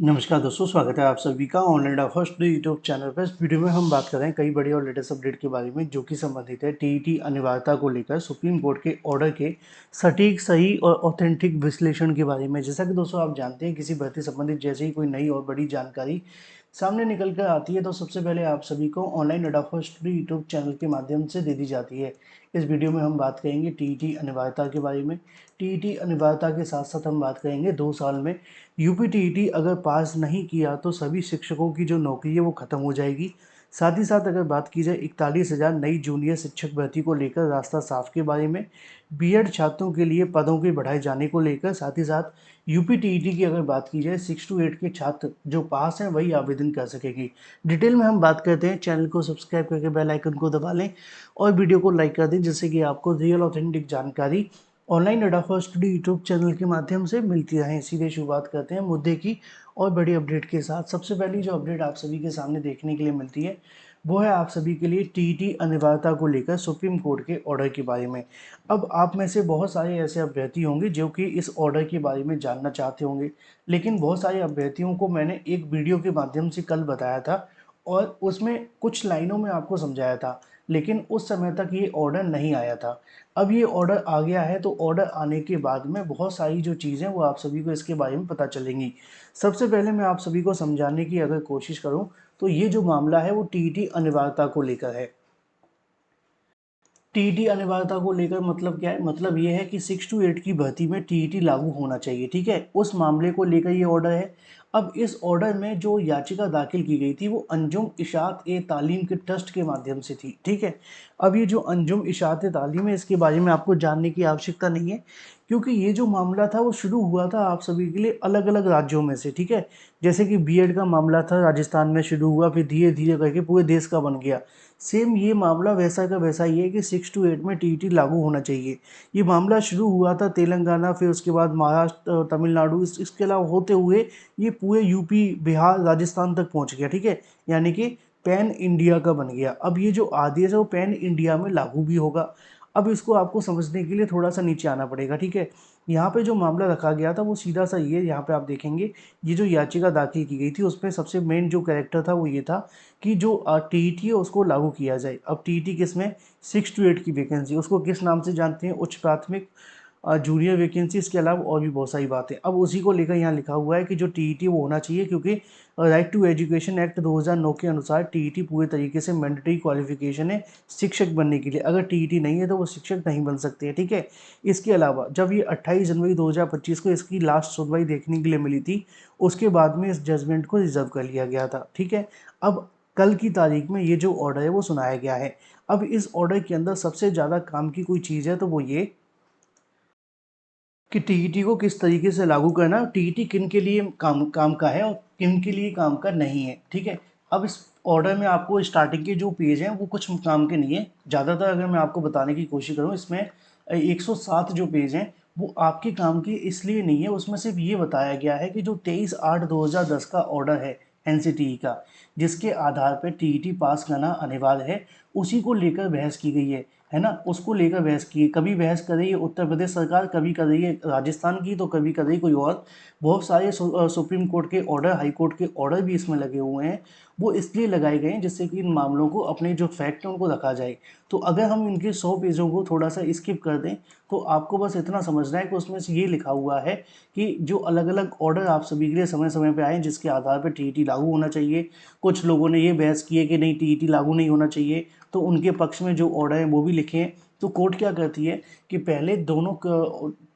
नमस्कार दोस्तों, स्वागत है आप सभी का ऑनलाइन फर्स्ट यूट्यूब चैनल पर। इस वीडियो में हम बात कर रहे हैं कई बड़ी और लेटेस्ट अपडेट के बारे में जो कि संबंधित है टीईटी अनिवार्यता को लेकर सुप्रीम कोर्ट के ऑर्डर के सटीक, सही और ऑथेंटिक विश्लेषण के बारे में। जैसा कि दोस्तों आप जानते हैं, किसी भर्ती संबंधित जैसे ही कोई नई और बड़ी जानकारी सामने निकल कर आती है तो सबसे पहले आप सभी को ऑनलाइन अडाफा स्टडी यूट्यूब चैनल के माध्यम से दे दी जाती है। इस वीडियो में हम बात करेंगे टीईटी अनिवार्यता के बारे में। टीईटी अनिवार्यता के साथ साथ हम बात करेंगे 2 साल में यूपी टीईटी अगर पास नहीं किया तो सभी शिक्षकों की जो नौकरी है वो खत्म हो जाएगी। साथ ही साथ अगर बात की जाए 41,000 नई जूनियर शिक्षक भर्ती को लेकर रास्ता साफ के बारे में, बीएड छात्रों के लिए पदों के बढ़ाए जाने को लेकर, साथ ही साथ यूपी टीईटी की अगर बात की जाए 6 to 8 के छात्र जो पास हैं वही आवेदन कर सकेगी। डिटेल में हम बात करते हैं। चैनल को सब्सक्राइब करके बेल आइकन को दबा लें और वीडियो को लाइक कर दें जिससे कि आपको रियल ऑथेंटिक जानकारी ऑनलाइन अडाफा स्टडी यूट्यूब चैनल के माध्यम से मिलती रहे। सीधे शुरुआत करते हैं मुद्दे की और बड़ी अपडेट के साथ। सबसे पहली जो अपडेट आप सभी के सामने देखने के लिए मिलती है वो है आप सभी के लिए टीईटी अनिवार्यता को लेकर सुप्रीम कोर्ट के ऑर्डर के बारे में। अब आप में से बहुत सारे ऐसे अभ्यर्थी होंगे जो कि इस ऑर्डर के बारे में जानना चाहते होंगे, लेकिन बहुत सारे अभ्यर्थियों को मैंने एक वीडियो के माध्यम से कल बताया था और उसमें कुछ लाइनों में आपको समझाया था, लेकिन उस समय तक ये ऑर्डर नहीं आया था। अब ये ऑर्डर आ गया है तो ऑर्डर आने के बाद में बहुत सारी जो चीज़ें वो आप सभी को इसके बारे में पता चलेंगी। सबसे पहले मैं आप सभी को समझाने की अगर कोशिश करूं तो ये जो मामला है वो टीईटी अनिवार्यता को लेकर है। टीईटी अनिवार्यता को लेकर मतलब क्या है? मतलब ये है कि 6 to 8 की भर्ती में टीईटी लागू होना चाहिए, ठीक है? उस मामले को लेकर ये ऑर्डर है। अब इस ऑर्डर में जो याचिका दाखिल की गई थी वो अंजुम इशात ए तालीम के ट्रस्ट के माध्यम से थी, ठीक है? अब ये जो अंजुम इशात ए तालीम है इसके बारे में आपको जानने की आवश्यकता नहीं है, क्योंकि ये जो मामला था वो शुरू हुआ था आप सभी के लिए अलग अलग राज्यों में से, ठीक है? जैसे कि बीएड का मामला था, राजस्थान में शुरू हुआ, फिर धीरे धीरे करके पूरे देश का बन गया। सेम ये मामला वैसा का वैसा ही है कि 6 to 8 में टीईटी लागू होना चाहिए। ये मामला शुरू हुआ था तेलंगाना, फिर उसके बाद महाराष्ट्र, तमिलनाडु, इसके अलावा होते हुए ये पूरे यूपी, बिहार, राजस्थान तक पहुंच गया, ठीक है? यानी कि पैन इंडिया का बन गया। अब ये जो आदेश है वो पैन इंडिया में लागू भी होगा। अब इसको आपको समझने के लिए थोड़ा सा नीचे आना पड़ेगा, ठीक है? यहाँ पे जो मामला रखा गया था वो सीधा सा ये, यहाँ पे आप देखेंगे ये जो याचिका दाखिल की गई थी उसमें सबसे मेन जो कैरेक्टर था वो ये था कि जो टीईटी है उसको लागू किया जाए। अब टीईटी किसमें? 6 to 8 की वैकेंसी, उसको किस नाम से जानते हैं? उच्च प्राथमिक जूनियर वैकेंसी, इसके अलावा और भी बहुत सारी बातें। अब उसी को लेकर यहाँ लिखा हुआ है कि जो टीईटी वो होना चाहिए, क्योंकि राइट टू एजुकेशन एक्ट 2009 के अनुसार टीईटी पूरे तरीके से मैंडेटरी क्वालिफिकेशन है शिक्षक बनने के लिए। अगर टीईटी नहीं है तो वो शिक्षक नहीं बन सकते हैं, ठीक है? इसके अलावा जब ये 28 जनवरी 2025 को इसकी लास्ट सुनवाई देखने के लिए मिली थी, उसके बाद में इस जजमेंट को रिजर्व कर लिया गया था, ठीक है? अब कल की तारीख में ये जो ऑर्डर है वो सुनाया गया है। अब इस ऑर्डर के अंदर सबसे ज़्यादा काम की कोई चीज़ है तो वो ये कि टीईटी को किस तरीके से लागू करना, टीईटी किन के लिए काम काम का है और किन के लिए काम का नहीं है, ठीक है? अब इस ऑर्डर में आपको स्टार्टिंग के जो पेज हैं वो कुछ काम के नहीं है। ज़्यादातर अगर मैं आपको बताने की कोशिश करूँ, इसमें 107 जो पेज हैं वो आपके काम के इसलिए नहीं है। उसमें सिर्फ ये बताया गया है कि जो 23/8/2010 का ऑर्डर है एनसीटीई का, जिसके आधार पर टीईटी पास करना अनिवार्य है, उसी को लेकर बहस की गई है ना? उसको लेकर बहस की। कभी बहस कर रही है उत्तर प्रदेश सरकार, कभी कर रही है राजस्थान की, तो कभी कर रही कोई और। बहुत सारे सुप्रीम कोर्ट के ऑर्डर, हाई कोर्ट के ऑर्डर भी इसमें लगे हुए हैं। वो इसलिए लगाए गए हैं जिससे कि इन मामलों को, अपने जो फैक्ट हैं उनको रखा जाए। तो अगर हम इनके 100 पेजों को थोड़ा सा स्किप कर दें तो आपको बस इतना समझना है कि उसमें से ये लिखा हुआ है कि जो अलग अलग ऑर्डर आप सभी के लिए समय समय पे आए जिसके आधार पर टीईटी लागू होना चाहिए। कुछ लोगों ने ये बहस की है कि नहीं, टीईटी लागू नहीं होना चाहिए, तो उनके पक्ष में जो ऑर्डर है वो भी लिखे हैं। तो कोर्ट क्या करती है कि पहले दोनों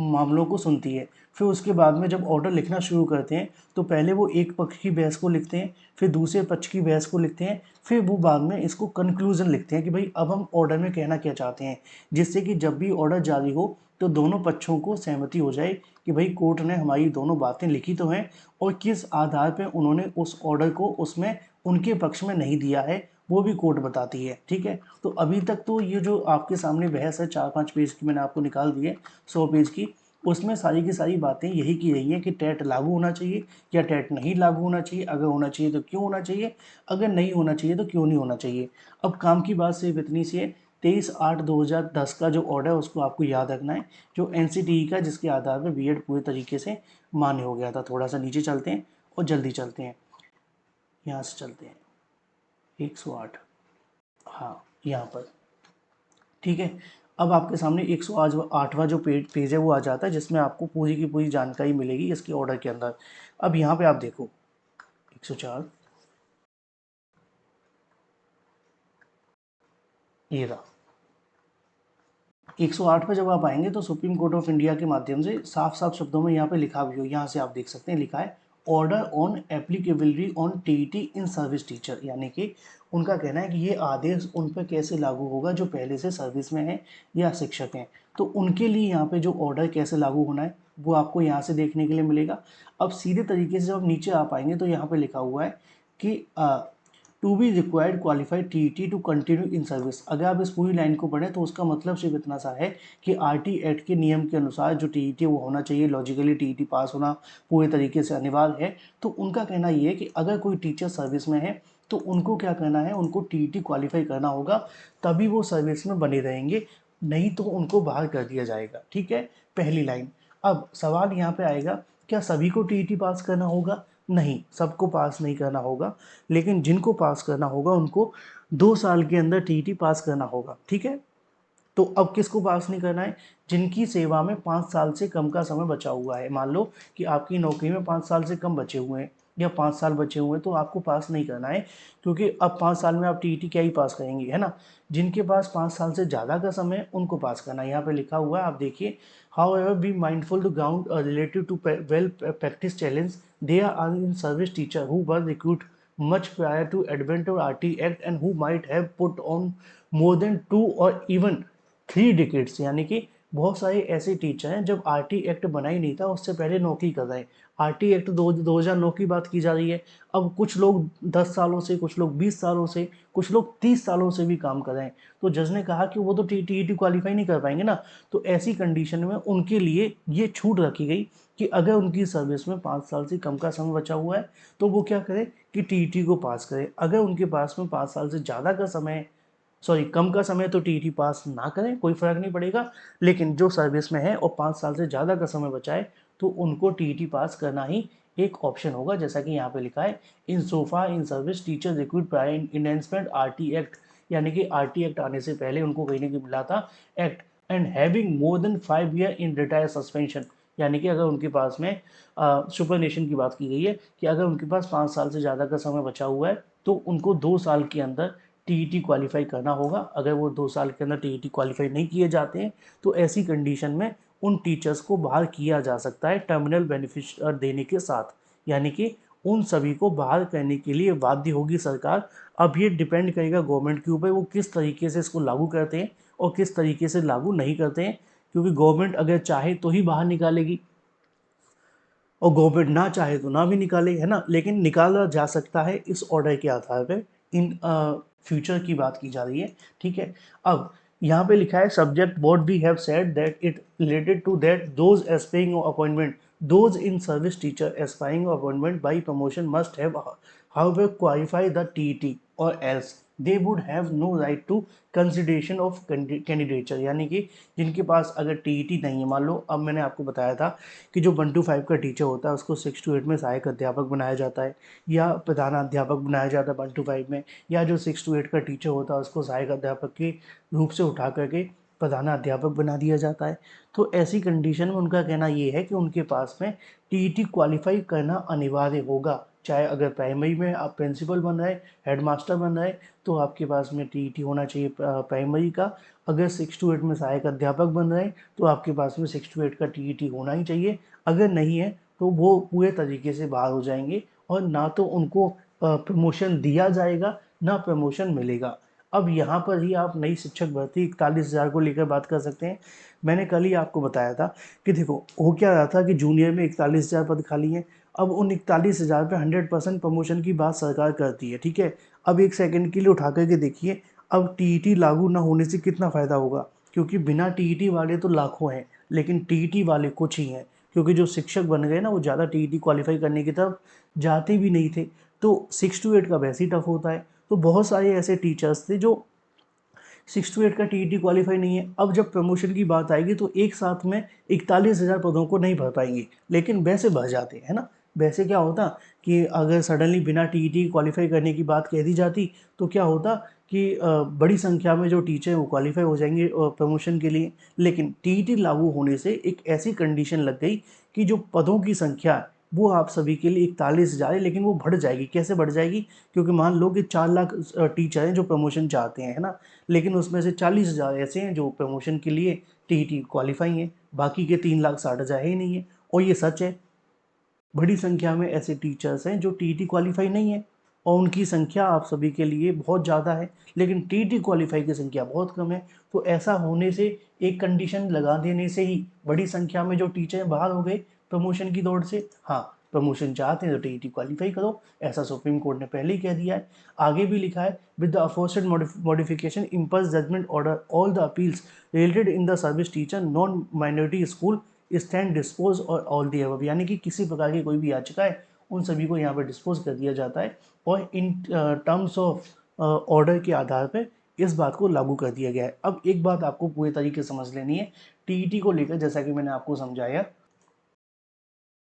मामलों को सुनती है, फिर उसके बाद में जब ऑर्डर लिखना शुरू करते हैं तो पहले वो एक पक्ष की बहस को लिखते हैं, फिर दूसरे पक्ष की बहस को लिखते हैं, फिर वो बाद में इसको कंक्लूजन लिखते हैं कि भाई अब हम ऑर्डर में कहना क्या चाहते हैं, जिससे कि जब भी ऑर्डर जारी हो तो दोनों पक्षों को सहमति हो जाए कि भाई कोर्ट ने हमारी दोनों बातें लिखी तो हैं और किस आधार पर उन्होंने उस ऑर्डर को उसमें उनके पक्ष में नहीं दिया है वो भी कोर्ट बताती है, ठीक है? तो अभी तक तो ये जो आपके सामने बहस है 4-5 पेज की मैंने आपको निकाल दी है, 100 पेज की, उसमें सारी की सारी बातें यही की रही हैं कि टेट लागू होना चाहिए या टेट नहीं लागू होना चाहिए, अगर होना चाहिए तो क्यों होना चाहिए, अगर नहीं होना चाहिए तो क्यों नहीं होना चाहिए। अब काम की बात सिर्फ इतनी सी है, 23/8/2010 का जो ऑर्डर है उसको आपको याद रखना है, जो एनसीटीई का, जिसके आधार पर बीएड पूरे तरीके से मान्य हो गया था। थोड़ा सा नीचे चलते हैं और जल्दी चलते हैं, यहाँ से चलते हैं 108, हाँ यहाँ पर, ठीक है। अब आपके सामने 108वां जो पेज है वो आ जाता है, जिसमें आपको पूरी की पूरी जानकारी मिलेगी इसके ऑर्डर के अंदर। अब यहाँ पे आप देखो 104, ये रहा 108 पे जब आप आएंगे तो सुप्रीम कोर्ट ऑफ इंडिया के माध्यम से साफ साफ शब्दों में यहाँ पे लिखा भी हो, यहाँ से आप देख सकते हैं लिखा है order on applicability on TET in service teacher, यानी कि उनका कहना है कि ये आदेश उन पर कैसे लागू होगा जो पहले से सर्विस में हैं या शिक्षक हैं। तो उनके लिए यहाँ पे जो ऑर्डर कैसे लागू होना है वो आपको यहाँ से देखने के लिए मिलेगा। अब सीधे तरीके से जब नीचे आ पाएंगे तो यहाँ पे लिखा हुआ है कि to be required qualified TET to continue in service. अगर आप इस पूरी लाइन को पढ़ें तो उसका मतलब सिर्फ इतना सा है कि आरटी एक्ट के नियम के अनुसार जो टीईटी वो होना चाहिए, लॉजिकली टीईटी पास होना पूरे तरीके से अनिवार्य है। तो उनका कहना ये है कि अगर कोई टीचर सर्विस में है तो उनको क्या करना है, उनको टीईटी क्वालिफाई करना होगा, तभी वो सर्विस में बने रहेंगे, नहीं तो उनको बाहर कर दिया जाएगा। ठीक है, पहली लाइन। अब सवाल यहाँ पे आएगा, क्या सभी को टीईटी पास करना होगा? नहीं, सबको पास नहीं करना होगा, लेकिन जिनको पास करना होगा उनको 2 साल के अंदर टीईटी पास करना होगा। ठीक है, तो अब किसको पास नहीं करना है? जिनकी सेवा में 5 साल से कम का समय बचा हुआ है। मान लो कि आपकी नौकरी में 5 साल से कम बचे हुए हैं या 5 साल बचे हुए हैं, तो आपको पास नहीं करना है, क्योंकि अब 5 साल में आप टीईटी क्या ही पास करेंगे, है ना। जिनके पास 5 साल से ज़्यादा का समय है उनको पास करना है। यहाँ पे लिखा हुआ है, आप देखिए, however be mindful to ground relative to well practice challenge, they are in service teacher who were recruit much prior to advent of RT Act and who might have put on more than 2 or even 3 decades, यानी कि बहुत सारे ऐसे teacher हैं जब RT act बना ही नहीं था उससे पहले नौकरी कर रहे हैं। आरटी एक्ट 2009 की बात की जा रही है। अब कुछ लोग 10 सालों से, कुछ लोग 20 सालों से, कुछ लोग 30 सालों से भी काम कर रहे हैं। तो जज ने कहा कि वो तो टीईटी क्वालिफाई नहीं कर पाएंगे ना। तो ऐसी कंडीशन में उनके लिए ये छूट रखी गई कि अगर उनकी सर्विस में 5 साल से कम का समय बचा हुआ है तो वो क्या करें कि टीईटी को पास करें। अगर उनके पास में 5 साल से ज़्यादा का समय, सॉरी कम का समय, तो टीईटी पास ना करें, कोई फर्क नहीं पड़ेगा। लेकिन जो सर्विस में है और 5 साल से ज़्यादा का समय बचा है तो उनको टीईटी पास करना ही एक ऑप्शन होगा, जैसा कि यहाँ पे लिखा है, in sofa in service teacher recruit prior enhancement RT act, यानी कि आरटी एक्ट आने से पहले उनको कहीं ना कहीं मिला था act, and having more than 5 year in retire suspension, यानी कि अगर उनके पास में सुपरनेशन की बात की गई है कि अगर उनके पास 5 साल से ज़्यादा का समय बचा हुआ है तो उनको 2 साल के अंदर टीईटी क्वालिफाई करना होगा। अगर वो 2 साल के अंदर टीईटी क्वालिफाई नहीं किए जाते हैं तो ऐसी कंडीशन में उन टीचर्स को बाहर किया जा सकता है टर्मिनल बेनिफिट देने के साथ, यानी कि उन सभी को बाहर करने के लिए बाध्य होगी सरकार। अब ये डिपेंड करेगा गवर्नमेंट के ऊपर, वो किस तरीके से इसको लागू करते हैं और किस तरीके से लागू नहीं करते हैं, क्योंकि गवर्नमेंट अगर चाहे तो ही बाहर निकालेगी और गवर्नमेंट ना चाहे तो ना भी निकाले, है ना। लेकिन निकाला जा सकता है इस ऑर्डर के आधार पर, इन फ्यूचर की बात की जा रही है। ठीक है, अब यहाँ पे लिखा है subject what we have said that it related to that those aspiring appointment, those in service teacher aspiring appointment by promotion must have however qualify the TET or else they would have no right to consideration of candidature, यानी कि जिनके पास अगर TET नहीं है, मान लो अब मैंने आपको बताया था कि जो 1 to 5 का टीचर होता है उसको 6 to 8 में सहायक अध्यापक बनाया जाता है या प्रधानाध्यापक बनाया जाता है 1 to 5 में, या जो 6 to 8 का टीचर होता है उसको सहायक अध्यापक के रूप से उठा करके प्रधानाध्यापक बना दिया जाता है। तो ऐसी कंडीशन में उनका कहना ये है कि उनके पास में टीईटी क्वालिफाई करना अनिवार्य होगा। चाहे अगर प्राइमरी में आप प्रिंसिपल बन रहे, हेडमास्टर बन रहे, तो आपके पास में टीईटी होना चाहिए प्राइमरी का। अगर 6 to 8 में सहायक अध्यापक बन रहे तो आपके पास में 6 to 8 का टीईटी होना ही चाहिए। अगर नहीं है तो वो पूरे तरीके से बाहर हो जाएंगे और ना तो उनको प्रमोशन दिया जाएगा ना प्रमोशन मिलेगा। अब यहाँ पर ही आप नई शिक्षक भर्ती 41,000 को लेकर बात कर सकते हैं। मैंने कल ही आपको बताया था कि देखो हो क्या रहा था कि जूनियर में 41,000 पद खाली हैं। अब उन 41,000 पे 100% प्रमोशन की बात सरकार करती है। ठीक है, अब एक सेकंड के लिए उठा करके देखिए, अब टीईटी लागू ना होने से कितना फ़ायदा होगा, क्योंकि बिना टीईटी वाले तो लाखों हैं लेकिन टीईटी वाले कुछ ही हैं, क्योंकि जो शिक्षक बन गए ना वो ज़्यादा टीईटी क्वालिफाई करने की तरफ जाते भी नहीं थे। तो 6 to 8 का वैसे ही टफ होता है। तो बहुत सारे ऐसे टीचर्स थे जो 6 to 8 का टीईटी क्वालिफाई नहीं है। अब जब प्रमोशन की बात आएगी तो एक साथ में 41,000 पदों को नहीं भर पाएंगे, लेकिन वैसे भर जाते हैं, है ना। वैसे क्या होता कि अगर सडनली बिना टीईटी क्वालिफाई करने की बात कह दी जाती तो क्या होता कि बड़ी संख्या में जो टीचर हैं वो क्वालिफाई हो जाएंगे प्रमोशन के लिए। लेकिन टीईटी लागू होने से एक ऐसी कंडीशन लग गई कि जो पदों की संख्या है वो आप सभी के लिए 41,000 है, लेकिन वो बढ़ जाएगी। कैसे बढ़ जाएगी? क्योंकि मान लो कि 4 लाख टीचर हैं जो प्रमोशन चाहते हैं, है ना, लेकिन उसमें से 40,000 ऐसे हैं जो प्रमोशन के लिए टीईटी क्वालिफाई हैं, बाकी के 3,60,000 ही नहीं है। और ये सच है, बड़ी संख्या में ऐसे टीचर्स हैं जो टीईटी क्वालिफाई नहीं है और उनकी संख्या आप सभी के लिए बहुत ज़्यादा है, लेकिन टीईटी क्वालिफाई की संख्या बहुत कम है। तो ऐसा होने से एक कंडीशन लगा देने से ही बड़ी संख्या में जो टीचर बाहर हो गए प्रमोशन की दौड़ से। हाँ, प्रमोशन चाहते हैं तो टीईटी क्वालिफाई करो, ऐसा सुप्रीम कोर्ट ने पहले ही कह दिया है। आगे भी लिखा है, with the aforesaid modification impulse judgement order all the appeals related in the service teacher non minority school stand dispose और ऑल दी अबव, यानी कि किसी प्रकार की कोई भी याचिका है उन सभी को यहाँ पर डिस्पोज कर दिया जाता है और इन टर्म्स ऑफ ऑर्डर के आधार पर इस बात को लागू कर दिया गया है। अब एक बात आपको पूरे तरीके से समझ लेनी है टीईटी को लेकर, जैसा कि मैंने आपको समझाया।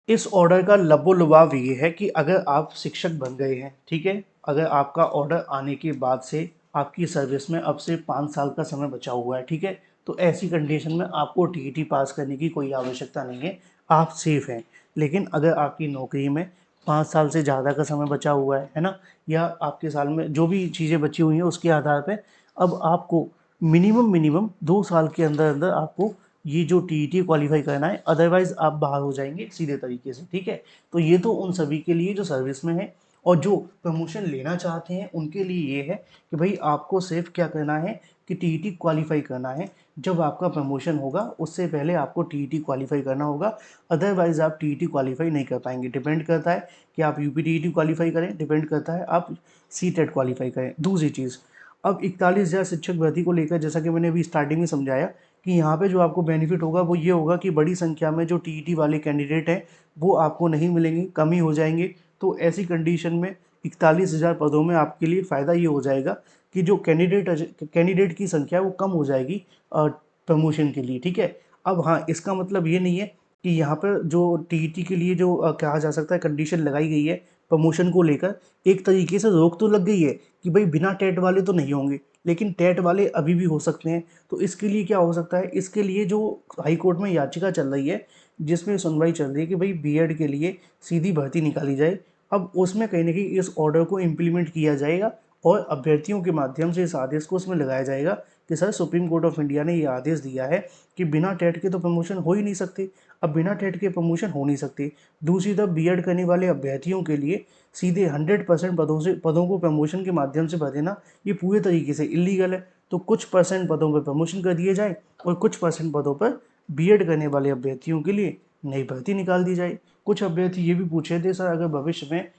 इस ऑर्डर का लबो-लुभाव ये है कि अगर आप शिक्षक बन गए हैं, ठीक है, अगर आपका ऑर्डर आने के बाद से आपकी सर्विस में अब से 5 साल का समय बचा हुआ है, ठीक है, तो ऐसी कंडीशन में आपको टीईटी पास करने की कोई आवश्यकता नहीं है, आप सेफ हैं। लेकिन अगर आपकी नौकरी में 5 साल से ज़्यादा का समय बचा हुआ है ना, या आपके साल में जो भी चीज़ें बची हुई हैं उसके आधार पे अब आपको मिनिमम मिनिमम 2 साल के अंदर अंदर आपको ये जो टीईटी क्वालिफाई करना है, अदरवाइज आप बाहर हो जाएंगे सीधे तरीके से, ठीक है। तो ये तो उन सभी के लिए जो सर्विस में है और जो प्रमोशन लेना चाहते हैं उनके लिए ये है कि भाई आपको सिर्फ क्या करना है कि टीईटी क्वालिफाई करना है। जब आपका प्रमोशन होगा उससे पहले आपको टीईटी क्वालिफाई करना होगा, अदरवाइज आप टीईटी क्वालिफाई नहीं कर पाएंगे। डिपेंड करता है कि आप यूपी टीईटी क्वालिफाई करें, डिपेंड करता है आप सीटेट क्वालिफाई करें। दूसरी चीज़, अब 41,000 शिक्षक भर्ती को लेकर जैसा कि मैंने अभी स्टार्टिंग में समझाया कि यहाँ पे जो आपको बेनिफिट होगा वो ये होगा कि बड़ी संख्या में जो टीईटी वाले कैंडिडेट हैं वो आपको नहीं मिलेंगे, कम ही हो जाएंगे। तो ऐसी कंडीशन में 41,000 पदों में आपके लिए फ़ायदा ये हो जाएगा कि जो कैंडिडेट की संख्या है वो कम हो जाएगी प्रमोशन के लिए, ठीक है। अब हाँ, इसका मतलब ये नहीं है कि यहाँ पर जो टीईटी के लिए जो कहा जा सकता है कंडीशन लगाई गई है प्रमोशन को लेकर, एक तरीके से रोक तो लग गई है कि भाई बिना टेट वाले तो नहीं होंगे, लेकिन टेट वाले अभी भी हो सकते हैं। तो इसके लिए क्या हो सकता है, इसके लिए जो हाई कोर्ट में याचिका चल रही है जिसमें सुनवाई चल रही है कि भाई बीएड के लिए सीधी भर्ती निकाली जाए, अब उसमें कहीं ना कहीं इस ऑर्डर को इम्प्लीमेंट किया जाएगा और अभ्यर्थियों के माध्यम से इस आदेश को उसमें लगाया जाएगा कि sir supreme court of India ने ये आदेश दिया है कि बिना टेट के तो प्रमोशन हो ही नहीं सकते। अब बिना टेट के प्रमोशन हो नहीं सकते, दूसरी तरफ बीएड करने वाले अभ्यर्थियों के लिए सीधे 100% पदों को प्रमोशन के माध्यम से भर देना ये पूरे तरीके से इलीगल है। तो कुछ परसेंट पदों पर प्रमोशन कर दिए जाए और कुछ परसेंट पदों पर बीएड करने वाले अभ्यर्थियों के लिए नई भर्ती निकाल दी जाए। कुछ अभ्यर्थी ये भी पूछे थे, सर अगर भविष्य में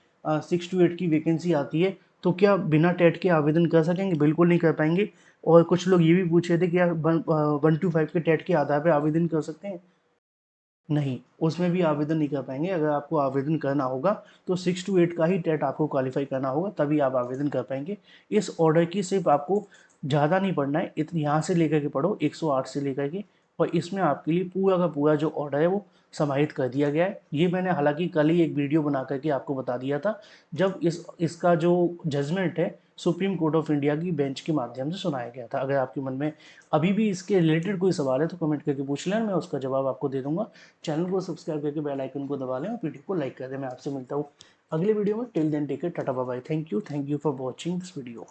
6 to 8 की वैकेंसी आती है तो क्या बिना टेट के आवेदन कर सकेंगे? बिल्कुल नहीं कर पाएंगे। और कुछ लोग ये भी पूछ रहे थे कि यार 1 to 5 के टेट के आधार पर आवेदन कर सकते हैं? नहीं, उसमें भी आवेदन नहीं कर पाएंगे। अगर आपको आवेदन करना होगा तो 6 to 8 का ही टेट आपको क्वालिफाई करना होगा, तभी आप आवेदन कर पाएंगे। इस ऑर्डर की सिर्फ आपको ज़्यादा नहीं पढ़ना है, यहाँ से लेकर के पढ़ो 108 से लेकर के, और इसमें आपके लिए पूरा का पूरा जो ऑर्डर है वो समाहित कर दिया गया है। ये मैंने हालांकि कल ही एक वीडियो बना करके आपको बता दिया था जब इसका जो जजमेंट है सुप्रीम कोर्ट ऑफ इंडिया की बेंच के माध्यम से सुनाया गया था। अगर आपके मन में अभी भी इसके रिलेटेड कोई सवाल है तो कमेंट करके पूछ लें, मैं उसका जवाब आपको दे दूंगा। चैनल को सब्सक्राइब करके बेल आइकन को दबा लें और वीडियो को लाइक कर दें। मैं आपसे मिलता हूँ अगले वीडियो में। Till then take care, tata bye bye, thank you for watching this video.